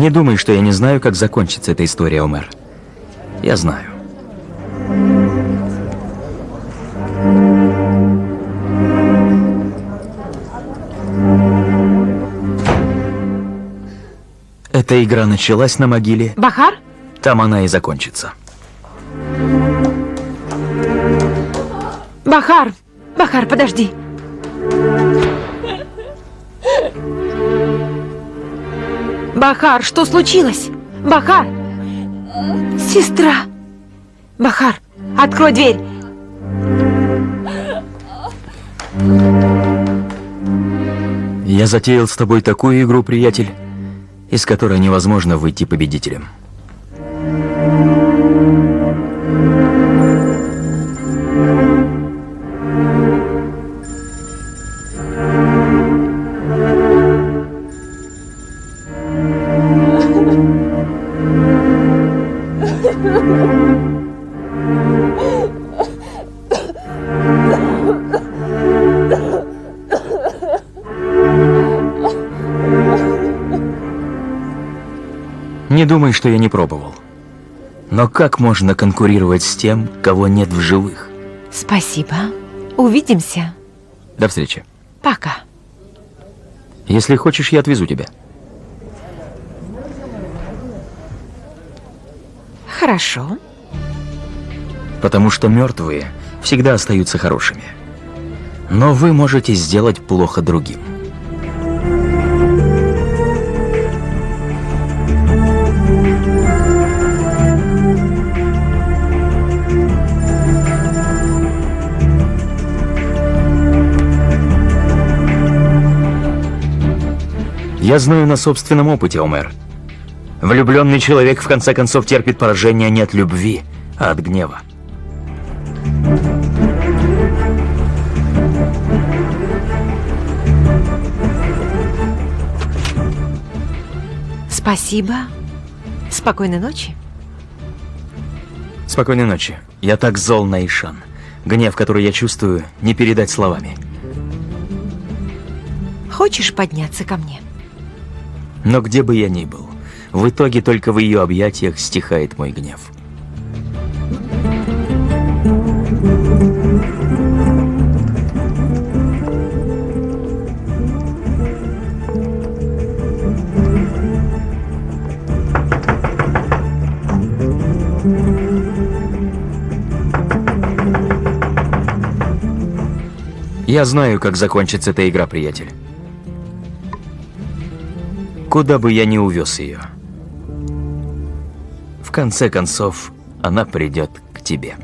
Не думай, что я не знаю, как закончится эта история, Омер. Я знаю. Эта игра началась на могиле. Бахар? Там она и закончится. Бахар! Бахар, подожди. Бахар, что случилось? Бахар! Сестра! Бахар, открой дверь! Я затеял с тобой такую игру, приятель, из которой невозможно выйти победителем. Не думай, что я не пробовал. Но как можно конкурировать с тем, кого нет в живых? Спасибо. Увидимся. До встречи. Пока. Если хочешь, я отвезу тебя. Хорошо. Потому что мертвые всегда остаются хорошими. Но вы можете сделать плохо другим. Я знаю на собственном опыте, Омер. Влюбленный человек в конце концов терпит поражение не от любви, а от гнева. Спасибо. Спокойной ночи. Спокойной ночи. Я так зол на Ишан. Гнев, который я чувствую, не передать словами. Хочешь подняться ко мне? Но где бы я ни был, в итоге только в ее объятиях стихает мой гнев. Я знаю, как закончится эта игра, приятель. Куда бы я ни увез ее, в конце концов, она придет к тебе.